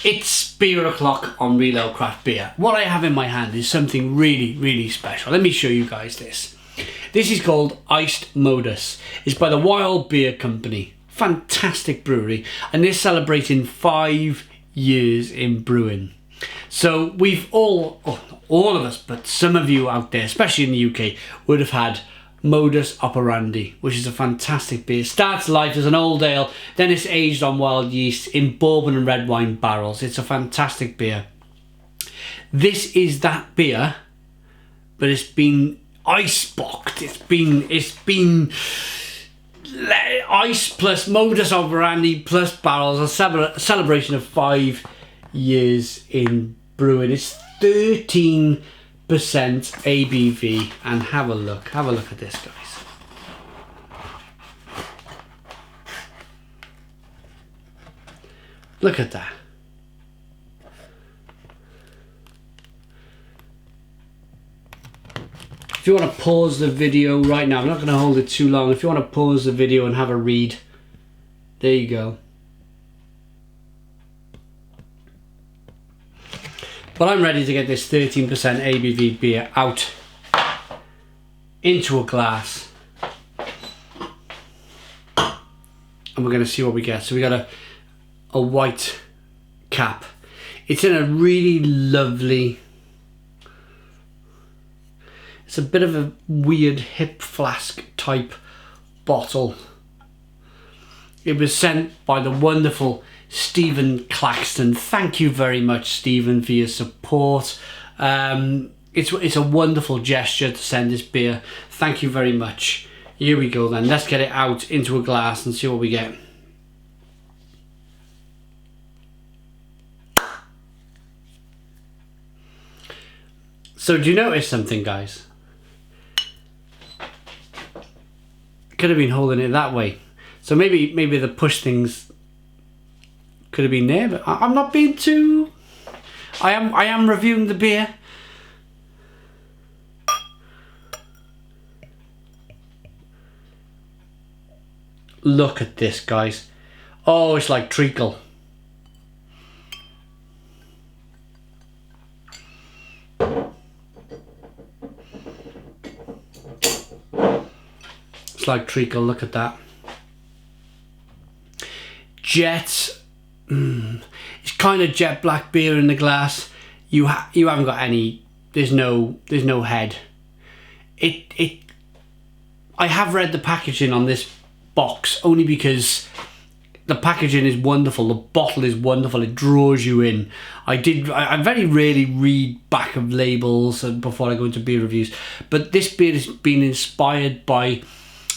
It's beer o'clock on Real Ale Craft Beer. What I have in my hand is something really, really special. Let me show you guys this. This is called Iced Modus. It's by the Wild Beer Company. Fantastic brewery. And they're celebrating 5 years in brewing. So we've all of us, but some of you out there, especially in the UK, would have had Modus Operandi, which is a fantastic beer. Starts life as an old ale, then it's aged on wild yeast in bourbon and red wine barrels. It's a fantastic beer. This is that beer, but it's been ice-boxed. It's been ice plus Modus Operandi plus barrels, a celebration of 5 years in brewing. It's 13% ABV, and have a look at this, guys. Look at that. If you want to pause the video right now, I'm not going to hold it too long. If you want to pause the video and have a read, there you go. But I'm ready to get this 13% ABV beer out into a glass. And we're going to see what we get. So we got a white cap. It's in a really lovely... It's a bit of a weird hip flask type bottle. It was sent by the wonderful Stephen Claxton. Thank you very much, Stephen, for your support. It's a wonderful gesture to send this beer. Thank you very much. Here we go then. Let's get it out into a glass and see what we get. So do you notice something, guys? Could have been holding it that way. So maybe the push things could have been there, but I'm not being too... I am reviewing the beer. Look at this, guys. Oh, it's like treacle. It's like treacle, look at that. Jet... it's kind of jet black beer in the glass. You haven't got any. There's no head. I have read the packaging on this box only because the packaging is wonderful. The bottle is wonderful. It draws you in. I very rarely read back of labels before I go into beer reviews, but this beer has been inspired by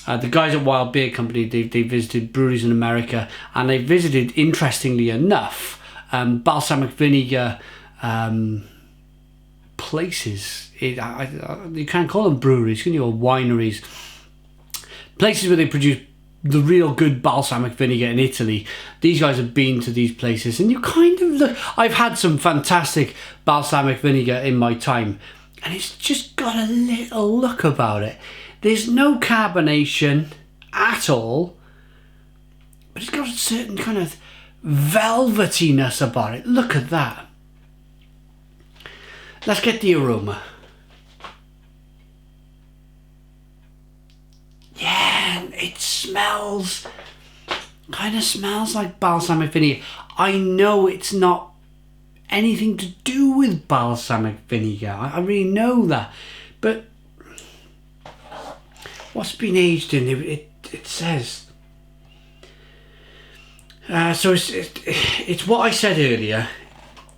the guys at Wild Beer Company. They visited breweries in America, and they visited, interestingly enough, balsamic vinegar places. You can't call them breweries, can you, or wineries. Places where they produce the real good balsamic vinegar in Italy. These guys have been to these places, and you kind of look... I've had some fantastic balsamic vinegar in my time, and it's just got a little look about it. There's no carbonation at all, but it's got a certain kind of velvetiness about it. Look at that. Let's get the aroma. Yeah, it smells, kind of smells like balsamic vinegar. I know it's not anything to do with balsamic vinegar. I really know that, but what's been aged in it says. So it's what I said earlier.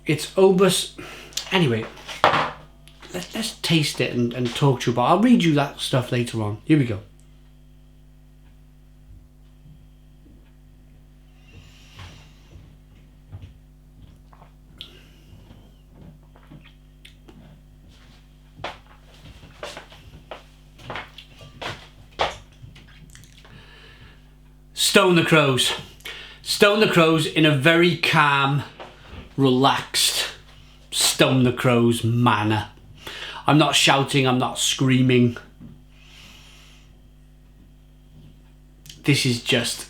It's Obus. Anyway, let's taste it and talk to you about it. I'll read you that stuff later on. Here we go. Stone the Crows. Stone the Crows in a very calm, relaxed Stone the Crows manner. I'm not shouting, I'm not screaming. This is just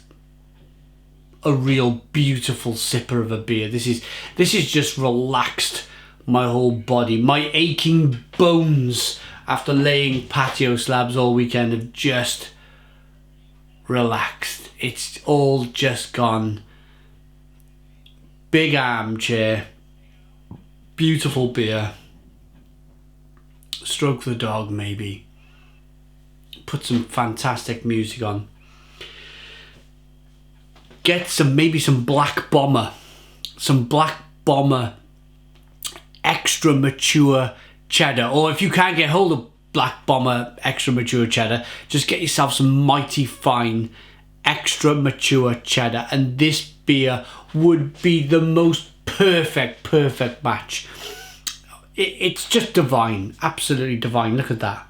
a real beautiful sipper of a beer. This is just relaxed my whole body. My aching bones after laying patio slabs all weekend have just relaxed. It's all just gone. Big armchair, beautiful beer, stroke the dog maybe, put some fantastic music on, get maybe some Black Bomber extra mature cheddar, or if you can't get hold of Black Bomber extra mature cheddar, just get yourself some Mighty Fine extra mature cheddar, and this beer would be the most perfect match. It's just divine, absolutely divine. Look at that.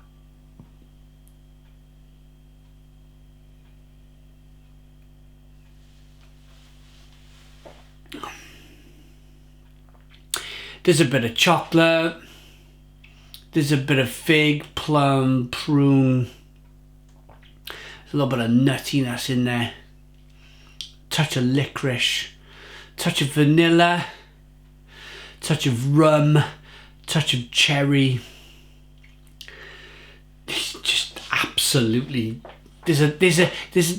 There's a bit of chocolate, there's a bit of fig, plum, prune, there's a little bit of nuttiness in there, touch of licorice, touch of vanilla, touch of rum, touch of cherry. It's just absolutely, there's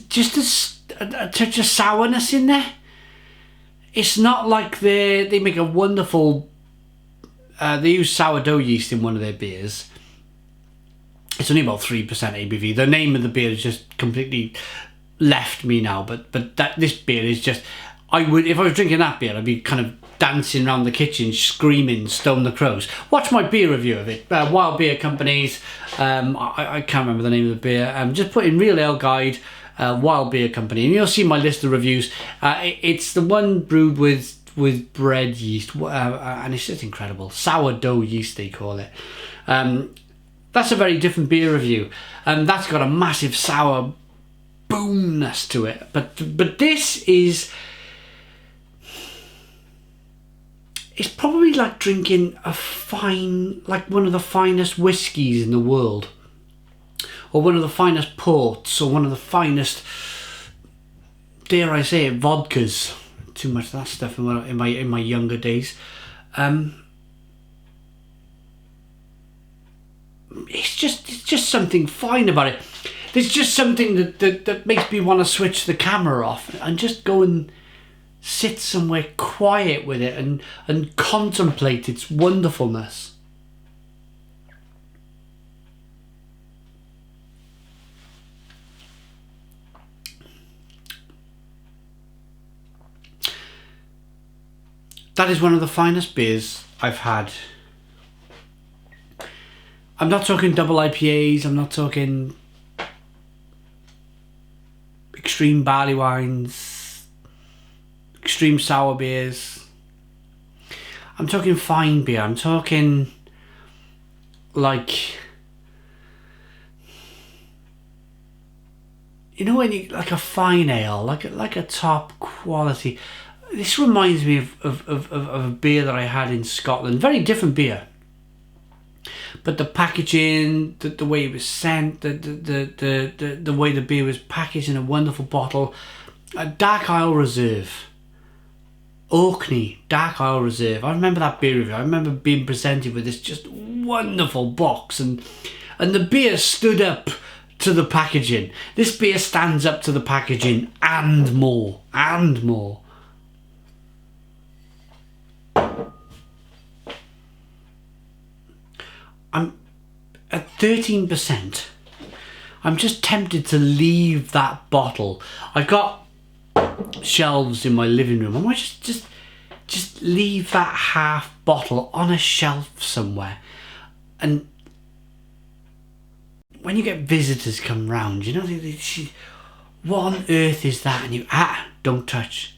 just a touch of sourness in there. It's not like they make a wonderful, they use sourdough yeast in one of their beers. It's only about 3% ABV. The name of the beer is just completely left me now, but this beer is just, if I was drinking that beer, I'd be kind of dancing around the kitchen screaming Stone the Crows. Watch my beer review of it, Wild Beer Companies, I can't remember the name of the beer, just put in Real Ale Guide, Wild Beer Company, and you'll see my list of reviews. It's the one brewed with bread yeast, and it's just incredible. Sourdough yeast they call it. That's a very different beer review, and that's got a massive sour boomness to it, but this is, it's probably like drinking like one of the finest whiskies in the world, or one of the finest ports, or one of the finest, dare I say it, vodkas. Too much of that stuff in my younger days. It's just something fine about it. There's just something that makes me want to switch the camera off and just go and sit somewhere quiet with it and contemplate its wonderfulness. That is one of the finest beers I've had. I'm not talking double IPAs, I'm not talking extreme barley wines, extreme sour beers. I'm talking fine beer. I'm talking like, you know, when you, like a fine ale, like a top quality. This reminds me of a beer that I had in Scotland. Very different beer, but the packaging, the way it was sent, the way the beer was packaged in a wonderful bottle. A Dark Isle Reserve, Orkney Dark Isle Reserve. I remember that beer review. I remember being presented with this just wonderful box, and the beer stood up to the packaging. This beer stands up to the packaging and more, and more. I'm at 13%. I'm just tempted to leave that bottle. I've got shelves in my living room. I might just leave that half bottle on a shelf somewhere. And when you get visitors come round, you know, they see, what on earth is that? And you, don't touch.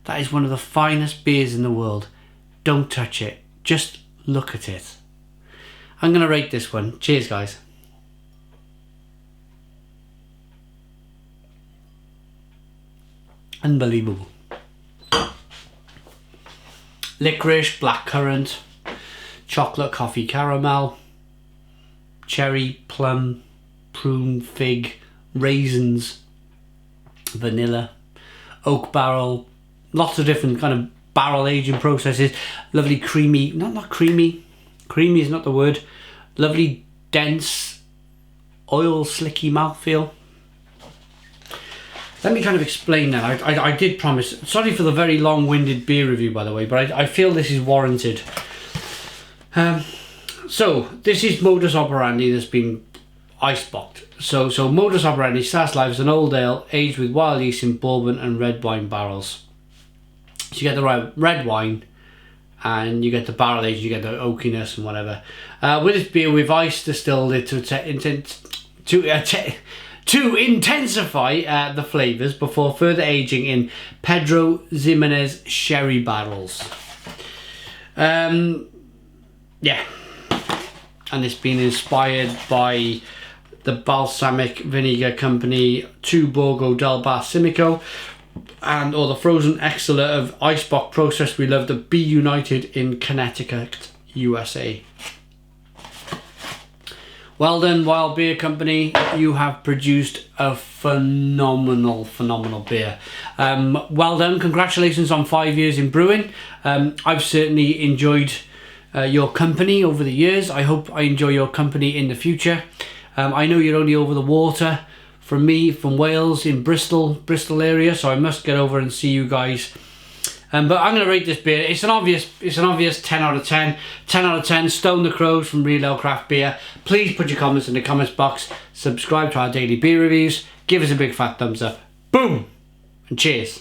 That is one of the finest beers in the world. Don't touch it. Just look at it. I'm going to rate this one. Cheers, guys. Unbelievable. Licorice, blackcurrant, chocolate, coffee, caramel, cherry, plum, prune, fig, raisins, vanilla, oak barrel, lots of different kind of barrel aging processes. Lovely creamy, not creamy is not the word, lovely dense oil slicky mouthfeel. Let me kind of explain that. I did promise, sorry for the very long-winded beer review by the way, but I feel this is warranted. So this is Modus operandi that's been ice-boxed. So Modus operandi starts life as an old ale aged with wild yeast in bourbon and red wine barrels. So you get the right red wine and you get the barrel age, you get the oakiness and whatever. With this beer we've ice distilled it to intensify the flavours before further aging in Pedro Ximénez sherry barrels. Yeah, and it's been inspired by the balsamic vinegar company Tuborgo del Bar Simico or the frozen exhala of icebox process we love to be united in Connecticut, USA. Well done, Wild Beer Company. You have produced a phenomenal beer. Well done. Congratulations on 5 years in brewing. I've certainly enjoyed your company over the years. I hope I enjoy your company in the future. I know you're only over the water from me, from Wales, in Bristol area, so I must get over and see you guys. But I'm going to rate this beer. It's an obvious 10 out of 10. 10 out of 10. Stone the Crows from Real Ale Craft Beer. Please put your comments in the comments box. Subscribe to our daily beer reviews. Give us a big fat thumbs up. Boom! And cheers.